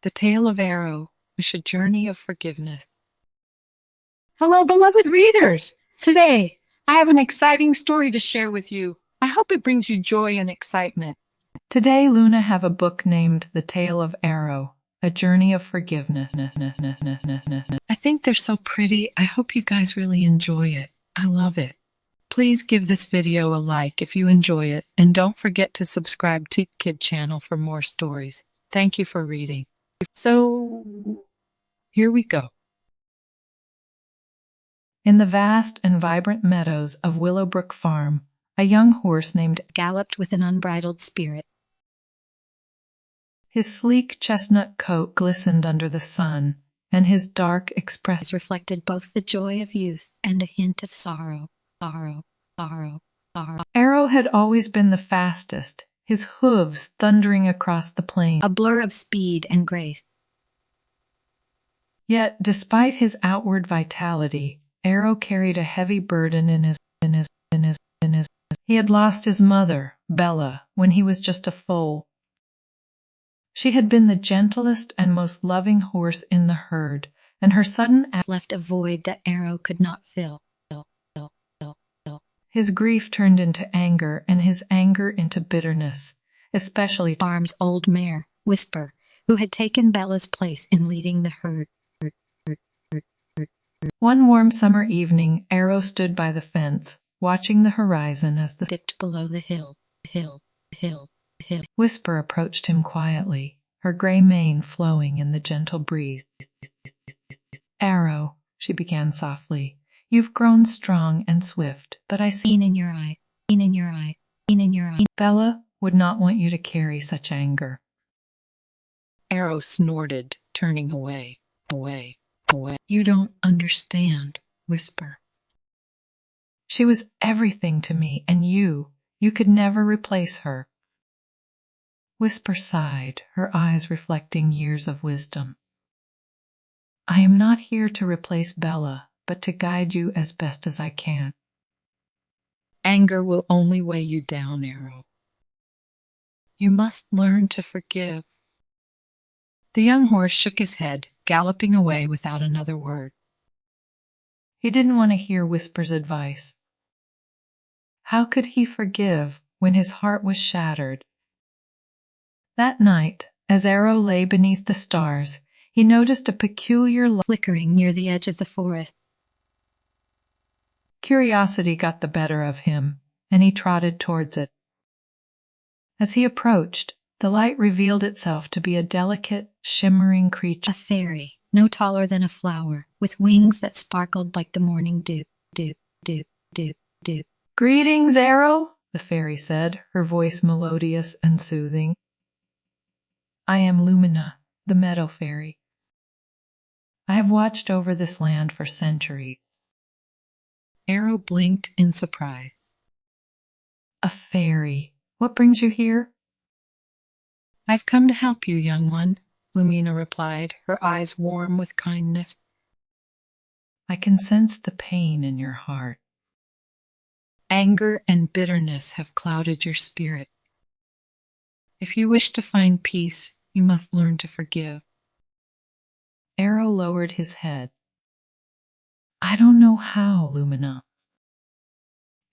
The Tale of Arrow, a journey of forgiveness. Hello, beloved readers! Today, I have an exciting story to share with you. I hope it brings you joy and excitement. Today, Luna have a book named The Tale of Arrow, a journey of forgiveness. I think they're so pretty. I hope you guys really enjoy it. I love it. Please give this video a like if you enjoy it, and don't forget to subscribe to Kid Channel for more stories. Thank you for reading. So, here we go. In the vast and vibrant meadows of Willowbrook Farm, a young horse named galloped with an unbridled spirit. His sleek chestnut coat glistened under the sun, and his dark expression reflected both the joy of youth and a hint of sorrow. Arrow had always been the fastest, his hooves thundering across the plain, a blur of speed and grace. Yet, despite his outward vitality, Arrow carried a heavy burden in his. He had lost his mother, Bella, when he was just a foal. She had been the gentlest and most loving horse in the herd, and her sudden left a void that Arrow could not fill. His grief turned into anger, and his anger into bitterness, especially Farm's old mare, Whisper, who had taken Bella's place in leading the herd. One warm summer evening, Arrow stood by the fence, watching the horizon as the dipped below the hill. Whisper approached him quietly, her gray mane flowing in the gentle breeze. Arrow, she began softly, you've grown strong and swift, but I see in your eye. Bella would not want you to carry such anger. Arrow snorted, turning away. You don't understand, Whisper. She was everything to me, and you could never replace her. Whisper sighed, her eyes reflecting years of wisdom. I am not here to replace Bella, but to guide you as best as I can. Anger will only weigh you down, Arrow. You must learn to forgive. The young horse shook his head, galloping away without another word. He didn't want to hear Whisper's advice. How could he forgive when his heart was shattered? That night, as Arrow lay beneath the stars, he noticed a peculiar light flickering near the edge of the forest. Curiosity got the better of him, and he trotted towards it. As he approached, the light revealed itself to be a delicate, shimmering creature. A fairy, no taller than a flower, with wings that sparkled like the morning dew. Greetings, Arrow, the fairy said, her voice melodious and soothing. I am Lumina, the meadow fairy. I have watched over this land for centuries. Arrow blinked in surprise. A fairy? What brings you here? I've come to help you, young one, Lumina replied, her eyes warm with kindness. I can sense the pain in your heart. Anger and bitterness have clouded your spirit. If you wish to find peace, you must learn to forgive. Arrow lowered his head. I don't know how, Lumina.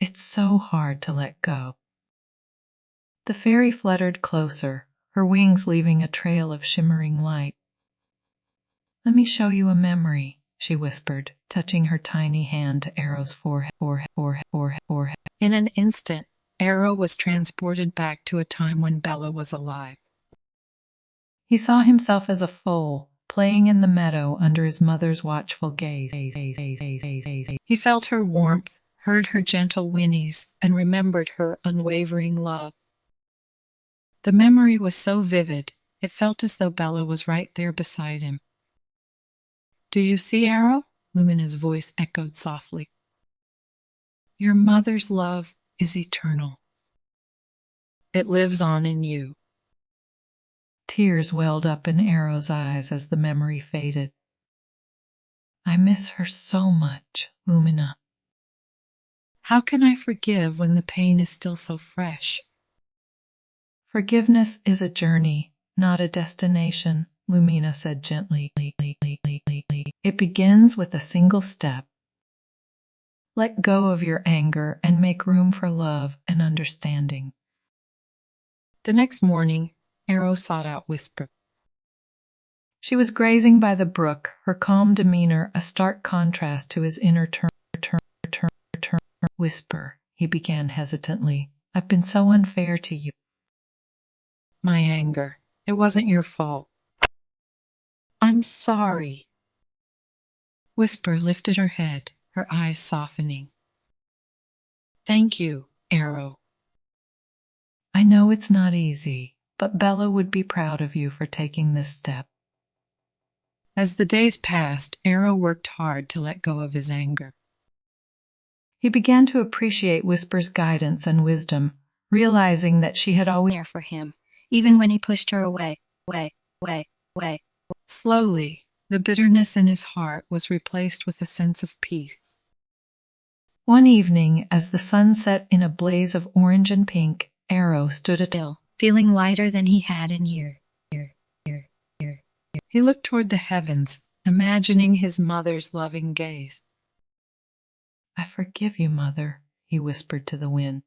It's so hard to let go. The fairy fluttered closer, her wings leaving a trail of shimmering light. Let me show you a memory, she whispered, touching her tiny hand to Arrow's forehead. In an instant, Arrow was transported back to a time when Bella was alive. He saw himself as a foal, playing in the meadow under his mother's watchful gaze. He felt her warmth, heard her gentle whinnies, and remembered her unwavering love. The memory was so vivid, it felt as though Bella was right there beside him. Do you see, Arrow? Lumina's voice echoed softly. Your mother's love is eternal. It lives on in you. Tears welled up in Arrow's eyes as the memory faded. I miss her so much, Lumina. How can I forgive when the pain is still so fresh? Forgiveness is a journey, not a destination, Lumina said gently. It begins with a single step. Let go of your anger and make room for love and understanding. The next morning, Arrow sought out Whisper. She was grazing by the brook, her calm demeanor a stark contrast to his inner turn. Whisper, he began hesitantly. I've been so unfair to you. My anger. It wasn't your fault. I'm sorry. Whisper lifted her head, her eyes softening. Thank you, Arrow. I know it's not easy, but Bella would be proud of you for taking this step. As the days passed, Arrow worked hard to let go of his anger. He began to appreciate Whisper's guidance and wisdom, realizing that she had always There for him, even when he pushed her away. Slowly, the bitterness in his heart was replaced with a sense of peace. One evening, as the sun set in a blaze of orange and pink, Arrow stood at Still, feeling lighter than he had in years. He looked toward the heavens, imagining his mother's loving gaze. I forgive you, Mother, he whispered to the wind.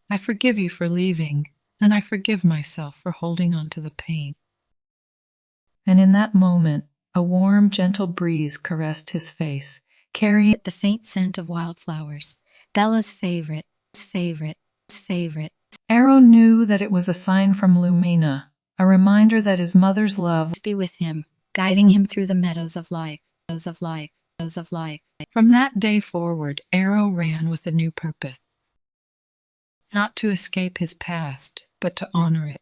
I forgive you for leaving, and I forgive myself for holding on to the pain. And in that moment, a warm, gentle breeze caressed his face, carrying The faint scent of wildflowers, Bella's favorite. Arrow knew that it was a sign from Lumina, a reminder that his mother's love To be with him, guiding him through the meadows of life. From that day forward, Arrow ran with a new purpose. Not to escape his past, but to honor it.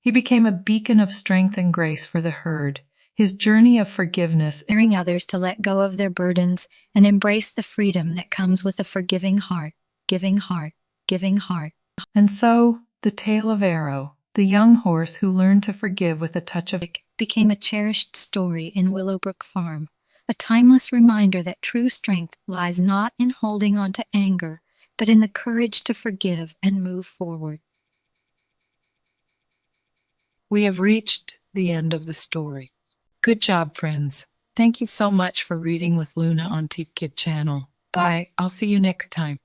He became a beacon of strength and grace for the herd. His journey of forgiveness Inspiring others to let go of their burdens and embrace the freedom that comes with a forgiving heart. Giving heart. And so, the tale of Arrow, the young horse who learned to forgive with a touch of Became a cherished story in Willowbrook Farm, a timeless reminder that true strength lies not in holding on to anger, but in the courage to forgive and move forward. We have reached the end of the story. Good job, friends. Thank you so much for reading with Luna on Teep Kid channel. Bye. I'll see you next time.